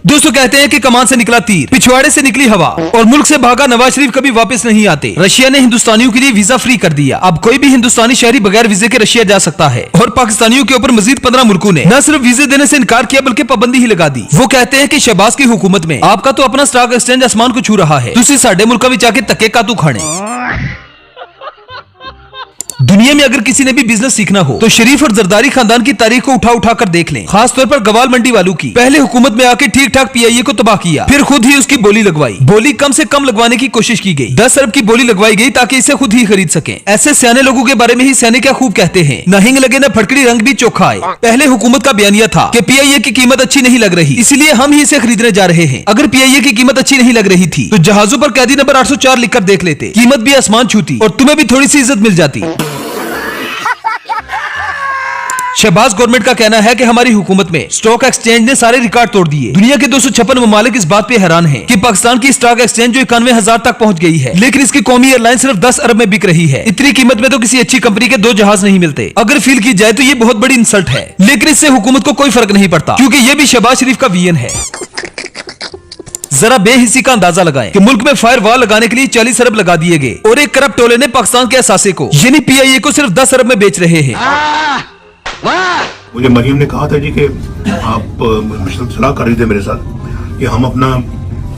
दोस्तों कहते हैं कि कमान से निकला तीर, पिछवाड़े से निकली हवा और मुल्क से भागा नवाज शरीफ कभी वापस नहीं आते। रशिया ने हिंदुस्तानियों के लिए वीजा फ्री कर दिया। अब कोई भी हिंदुस्तानी शहरी बगैर वीजे के रशिया जा सकता है। और पाकिस्तानियों के ऊपर मजीद 15 मुल्कों ने न सिर्फ वीजे देने से इनकार किया बल्कि पाबंदी ही लगा दी। वो कहते हैं कि शहबाज की हुकूमत में आपका तो अपना स्टॉक एक्सचेंज आसमान को छू रहा है, तुसी साडे मुल्का विच आके तक्के का तू खाने। दुनिया में अगर किसी ने भी बिजनेस सीखना हो तो शरीफ और जरदारी खानदान की तारीख को उठा उठा कर देख लें। खास तौर पर गवाल मंडी वालों की। पहले हुकूमत में आके ठीक ठाक पीआईए को तबाह किया, फिर खुद ही उसकी बोली लगवाई। बोली कम से कम लगवाने की कोशिश की गई। 10 अरब की बोली लगवाई गई ताकि इसे खुद ही खरीद सकें। ऐसे सियाने लोगों के बारे में ही सियाने क्या खूब कहते हैं, न हिंग लगे न फटकड़ी रंग भी चोखा आए। पहले हुकूमत का बयानिया था कि पीआईए की कीमत अच्छी नहीं लग रही, इसलिए हम ही इसे खरीदने जा रहे हैं। अगर पीआईए की कीमत अच्छी नहीं लग रही थी तो जहाजों पर कैदी नंबर 804 लिखकर देख लेते, कीमत भी आसमान छूती और तुम्हें भी थोड़ी सी इज्जत मिल जाती। शहबाज गवर्नमेंट का कहना है कि हमारी हुकूमत में स्टॉक एक्सचेंज ने सारे रिकॉर्ड तोड़ दिए। दुनिया के 256 ममालिक इस बात पे हैरान हैं कि पाकिस्तान की स्टॉक एक्सचेंज जो 91,000 तक पहुंच गई है, लेकिन इसकी कौमी एयरलाइन सिर्फ 10 अरब में बिक रही है। इतनी कीमत में तो किसी अच्छी कंपनी के 2 जहाज नहीं मिलते। अगर फील की जाए तो ये बहुत बड़ी इंसल्ट है, लेकिन इससे हुकूमत को कोई फर्क नहीं पड़ता क्योंकि ये भी शहबाज शरीफ का वीएन है। जरा बेहिसी का अंदाजा लगाएं कि मुल्क में फायर वॉल लगाने के लिए 40 अरब लगा दिए गए और एक करप्ट टोले ने पाकिस्तान के असासे को यानी पीआईए को सिर्फ 10 अरब में बेच रहे हैं। मुझे मरियम ने कहा था जी कि आप सलाह कर रही थे मेरे साथ कि हम अपना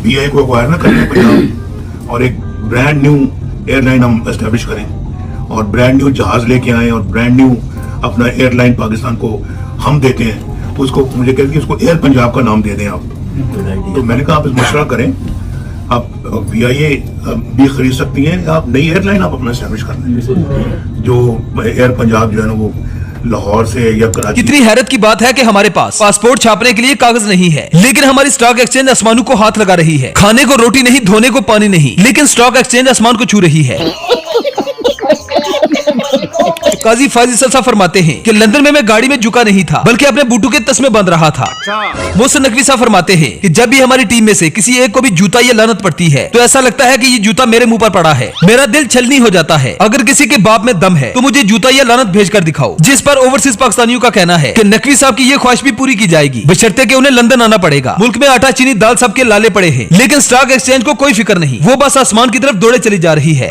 पीआई को एक्वायर ना करें पंजाब और एक ब्रांड न्यू एयरलाइन हम एस्टेब्लिश करें और ब्रांड न्यू जहाज लेके आए और ब्रांड न्यू अपना एयरलाइन पाकिस्तान को हम देते हैं। तो उसको मुझे कहते कि उसको एयर पंजाब का नाम दे दें आप। तो मैंने कहा आप इस मशवरा करें, आप पीआईए भी खरीद सकती हैं, आप नई एयरलाइन आप अपना एस्टेब्लिश कर लें जो एयर पंजाब जो है ना वो लाहौर से या कराची। कितनी हैरत की बात है कि हमारे पास पासपोर्ट छापने के लिए कागज नहीं है, लेकिन हमारी स्टॉक एक्सचेंज आसमानों को हाथ लगा रही है। खाने को रोटी नहीं, धोने को पानी नहीं, लेकिन स्टॉक एक्सचेंज आसमान को छू रही है। काजी फाजिल साहब फरमाते हैं कि लंदन में मैं गाड़ी में झुका नहीं था बल्कि अपने बूटों के तस्मे बांध रहा था। मोहसिन नकवी साहब फरमाते हैं कि जब भी हमारी टीम में से किसी एक को भी जूता या लानत पड़ती है तो ऐसा लगता है कि ये जूता मेरे मुंह पर पड़ा है। मेरा दिल छलनी हो जाता है। अगर किसी के बाप में दम है तो मुझे जूता या लानत भेज कर दिखाओ। जिस पर ओवरसीज पाकिस्तानियों का कहना है कि नकवी साहब की ये ख्वाहिश भी पूरी की जाएगी बशर्ते कि उन्हें लंदन आना पड़ेगा। मुल्क में आटा चीनी दाल सबके लाले पड़े हैं, लेकिन स्टॉक एक्सचेंज को कोई फिक्र नहीं, वो बस आसमान की तरफ दौड़े चली जा रही है।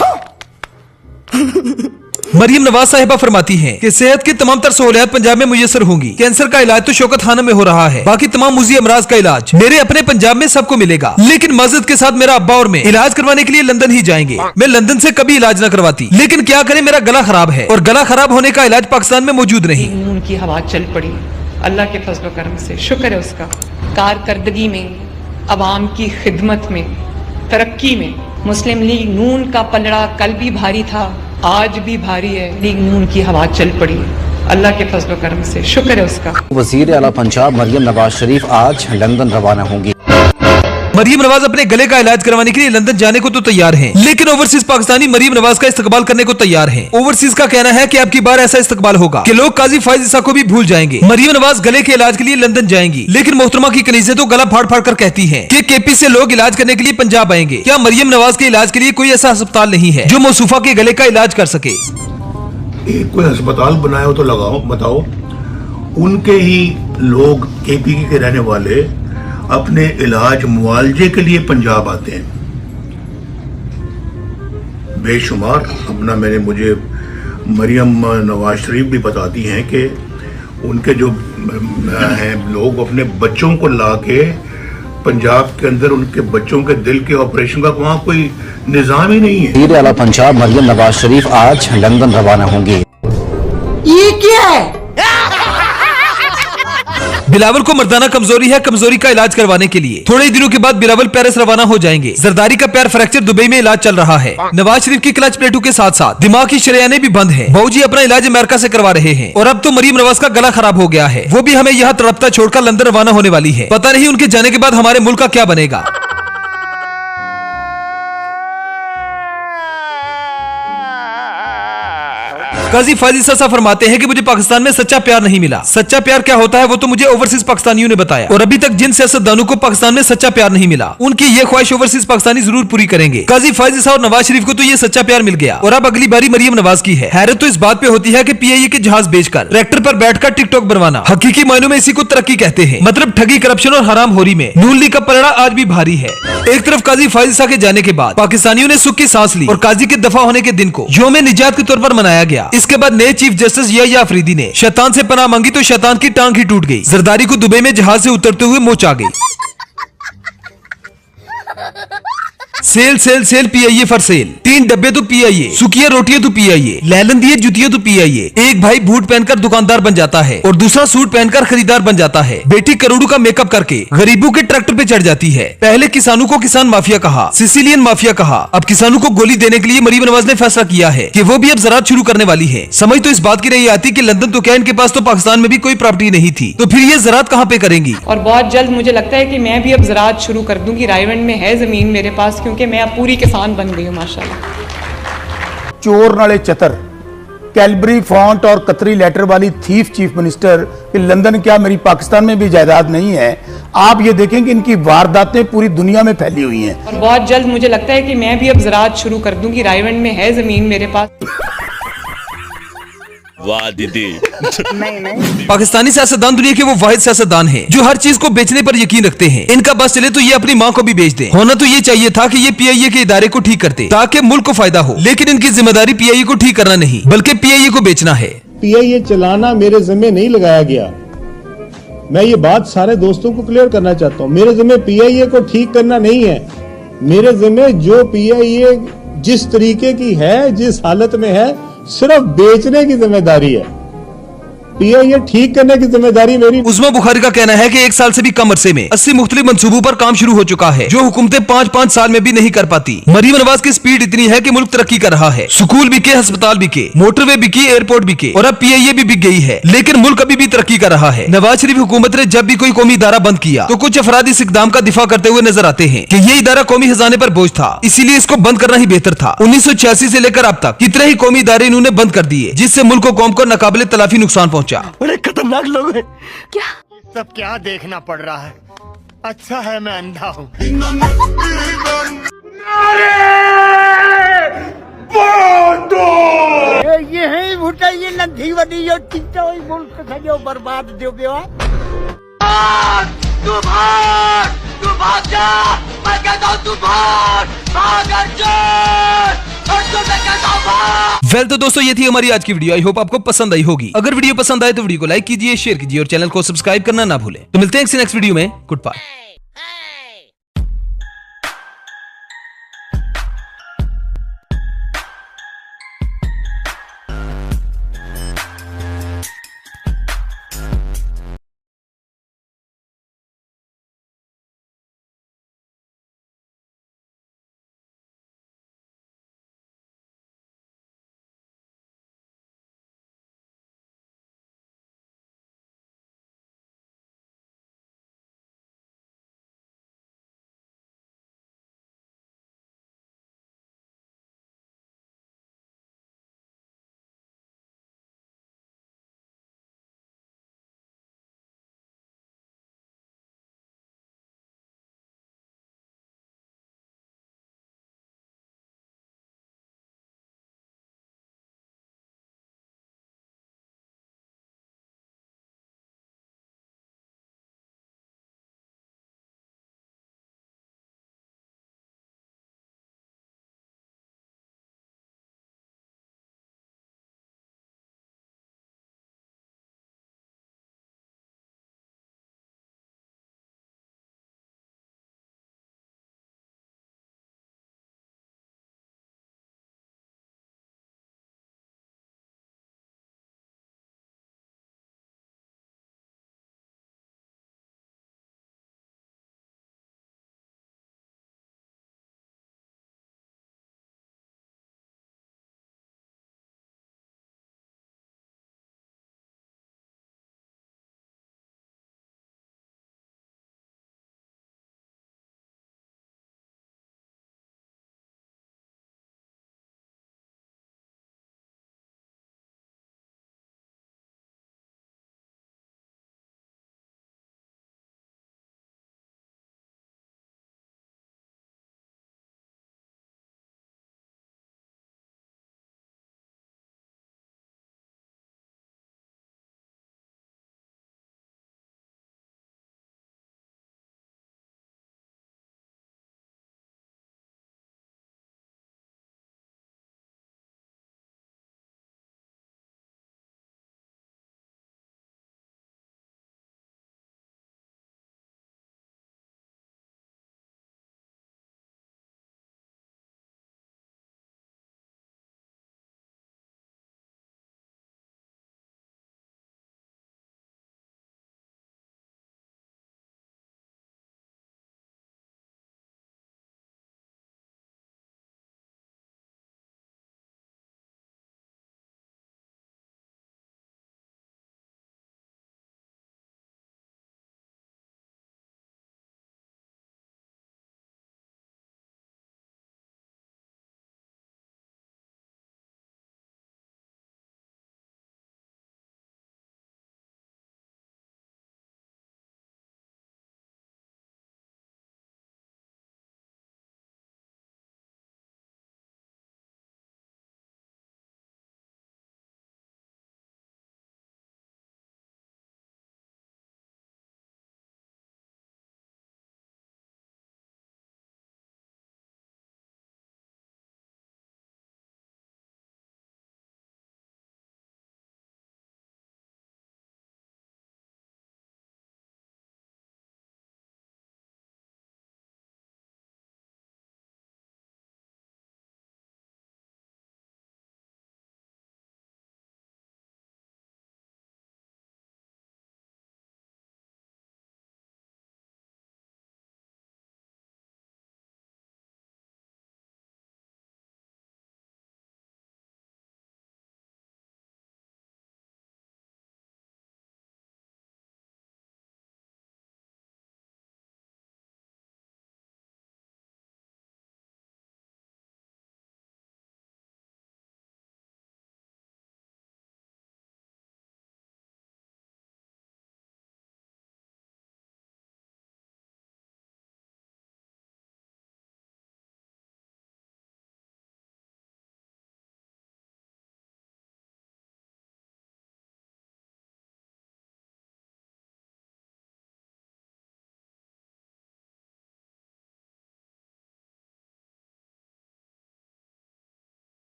मरियम नवाज साहिबा फरमाती हैं कि सेहत की तमाम तर सहूलियत पंजाब में मुयसर होंगी। कैंसर का इलाज तो शौकत खाना में हो रहा है, बाकी तमाम मुजी अमराज का इलाज मेरे अपने पंजाब में सबको मिलेगा। लेकिन माजरत के साथ मेरा अब्बा और मैं इलाज करवाने के लिए लंदन ही जाएंगे। मैं लंदन से कभी इलाज न करवाती, लेकिन क्या करें मेरा गला खराब है और गला खराब होने का इलाज पाकिस्तान में मौजूद नहीं। उनकी हवा चल पड़ी, अल्लाह के फजल करम से शुक्र है उसका। कारकर्दगी में, अवाम की खिदमत में, तरक्की में मुस्लिम लीग नून का पलड़ा कल भी भारी था, आज भी भारी है। लीग नून की हवा चल पड़ी, अल्लाह के फजल करम से शुक्र है उसका। वज़ीर आला पंजाब मरियम नवाज शरीफ आज लंदन रवाना होंगी। मरियम नवाज अपने गले का इलाज करवाने के लिए लंदन जाने को तो तैयार हैं, लेकिन ओवरसीज पाकिस्तानी मरियम नवाज का इस्तकबाल करने को तैयार हैं। ओवरसीज का कहना है कि अब की बार ऐसा इस्तकबाल होगा कि लोग काजी फाइज ईसा को भी भूल जाएंगे। मरियम नवाज गले के इलाज के लिए लंदन जाएंगी, लेकिन मोहतरमा की कनीज़ें तो गला फाड़ फाड़ कर कहती हैं कि केपी से लोग इलाज करने के लिए पंजाब आएंगे। क्या मरियम नवाज के इलाज के लिए कोई ऐसा अस्पताल नहीं है जो मौसूफा के गले का इलाज कर सके? एक कोई अस्पताल बनाया हो तो लगाओ, बताओ। उनके ही लोग केपी के रहने वाले अपने इलाज मुआवजे के लिए पंजाब आते हैं बेशुमार। अपना मुझे मरियम नवाज शरीफ भी बताती हैं कि उनके जो हैं लोग अपने बच्चों को लाके पंजाब के अंदर उनके बच्चों के दिल के ऑपरेशन का वहाँ कोई निजाम ही नहीं है। वज़ीर आला पंजाब मरियम नवाज शरीफ आज लंदन रवाना होंगी। ये क्या है? बिलावल को मर्दाना कमजोरी है, कमजोरी का इलाज करवाने के लिए थोड़े ही दिनों के बाद बिलावल पेरिस रवाना हो जाएंगे। जरदारी का पैर फ्रैक्चर दुबई में इलाज चल रहा है। नवाज शरीफ की क्लच प्लेटों के साथ साथ दिमाग की शरेयानें भी बंद हैं। बाबूजी अपना इलाज अमेरिका से करवा रहे हैं और अब तो मरियम नवाज का गला खराब हो गया है। वो भी हमें यहाँ तड़पता छोड़कर लंदन रवाना होने वाली है। पता नहीं उनके जाने के बाद हमारे मुल्क का क्या बनेगा। काजी फाजिल साहब फरमाते हैं कि मुझे पाकिस्तान में सच्चा प्यार नहीं मिला। सच्चा प्यार क्या होता है वो तो मुझे ओवरसीज पाकिस्तानियों ने बताया, और अभी तक जिन सियासतदानों को पाकिस्तान में सच्चा प्यार नहीं मिला उनकी ये ख्वाहिश ओवरसीज पाकिस्तानी जरूर पूरी करेंगे। काजी फाजिल साहब और नवाज शरीफ को तो ये सच्चा प्यार मिल गया और अब अगली बारी मरियम नवाज की है। हैरत तो इस बात पे होती है कि पीआईए के जहाज बेचकर ट्रैक्टर पर बैठकर टिकटॉक बनवाना हकीकी मायनों में इसी को तरक्की कहते हैं। मतलब ठगी, करप्शन और हरामखोरी में नून लीग का पलड़ा आज भी भारी है। एक तरफ काजी फाजिल साहब के जाने के बाद पाकिस्तानियों ने सुख की सांस ली और काजी के दफा होने के दिन को यौम निजात के तौर पर मनाया गया। इसके बाद नए चीफ जस्टिस या अफरीदी ने शैतान से पनाह मांगी तो शैतान की टांग ही टूट गई। जरदारी को दुबई में जहाज से उतरते हुए मोच आ गई। Sale sale sale PIA for sale. 3 डब्बे तो पीआईए, सुखिया रोटियां तो पीआईए, लैलन दिए जुतियां तो पीआईए। एक भाई बूट पहनकर दुकानदार बन जाता है और दूसरा सूट पहनकर खरीदार बन जाता है। बेटी करोड़ों का मेकअप करके गरीबों के ट्रैक्टर पे चढ़ जाती है। पहले किसानों को किसान माफिया कहा, सिसिलियन माफिया कहा, अब किसानों को गोली देने के लिए मरियम नवाज ने फैसला किया है कि वो भी अब ज़राअत शुरू करने वाली है। समझ तो इस बात की नहीं आती कि लंदन तो क्या इनके पास तो पाकिस्तान में भी कोई प्रॉपर्टी नहीं थी, तो फिर ये ज़राअत कहाँ पे करेंगी। और बहुत जल्द मुझे लगता है कि मैं भी अब ज़राअत शुरू कर दूंगी। रायवंड में है ज़मीन मेरे पास, क्योंकि मैं अब पूरी किसान बन गई हूँ माशाल्लाह। चोर नाले चतर, कैलबरी फॉन्ट और कतरी लेटर वाली थीफ चीफ मिनिस्टर कि लंदन क्या मेरी पाकिस्तान में भी जायदाद नहीं है। आप ये देखें कि इनकी वारदातें पूरी दुनिया में फैली हुई हैं। और बहुत जल्द मुझे लगता है कि मैं भी अब ज़राअत शुरू कर दूंगी। रायवंड में है ज़मीन मेरे पास। वाह दीदी। पाकिस्तानी सियासतदान दुनिया के वो वाहिद सियासतदान हैं जो हर चीज को बेचने पर यकीन रखते हैं। इनका बस चले तो ये अपनी माँ को भी बेच दें। होना तो ये चाहिए था कि ये पीआईए के इदारे को ठीक करते ताकि मुल्क को फायदा हो, लेकिन इनकी जिम्मेदारी पीआईए को ठीक करना नहीं बल्कि पीआईए को बेचना है। पीआईए चलाना मेरे जिम्मे नहीं लगाया गया। मैं ये बात सारे दोस्तों को क्लियर करना चाहता हूँ। मेरे जिम्मे पीआईए को ठीक करना नहीं है। मेरे जिम्मे जो पीआईए जिस तरीके की है, जिस हालत में है, सिर्फ बेचने की जिम्मेदारी है। पीआईए ठीक करने की जिम्मेदारी मेरी। उस्मा बुखारी का कहना है कि 1 साल से भी कम अरसे में 80 मुख्तलिफ मंसूबों पर काम शुरू हो चुका है जो हुकूमतें 5-5 साल में भी नहीं कर पाती। मरियम नवाज की स्पीड इतनी है कि मुल्क तरक्की कर रहा है। स्कूल बिके, अस्पताल बिके, मोटरवे बिकी, एयरपोर्ट बिके और अब पीआईए भी बिक गई है, लेकिन मुल्क अभी भी तरक्की कर रहा है। नवाज शरीफ हुकूमत ने जब भी कोई कौमी इदारा बंद किया तो कुछ अफराद इस इकदाम का दिफा करते हुए नजर आते हैं कि ये इदारा कौमी खजाने पर बोझ था, इसीलिए इसको बंद करना ही बेहतर था। 1986 से लेकर अब तक कितने ही कौमी इदारे इन्होंने बंद कर दिए जिससे मुल्क को कौम को नाकाबिले तलाफी नुकसान पहुंचा। खतरनाक लोग हैं। क्या सब क्या देखना पड़ रहा है। अच्छा है मैं अंधा हूँ। ये है भूटा ये नंदी वडी यो चिंता होई मुल्क सजो बर्बाद दियो बेवा। तू भाग जा, मैं कहता हूँ तू भाग अर्जुन। वेल तो दोस्तों ये थी हमारी आज की वीडियो। आई होप आपको पसंद आई होगी। अगर वीडियो पसंद आए तो वीडियो को लाइक कीजिए, शेयर कीजिए और चैनल को सब्सक्राइब करना ना भूलें। तो मिलते हैं नेक्स्ट वीडियो में। Good bye.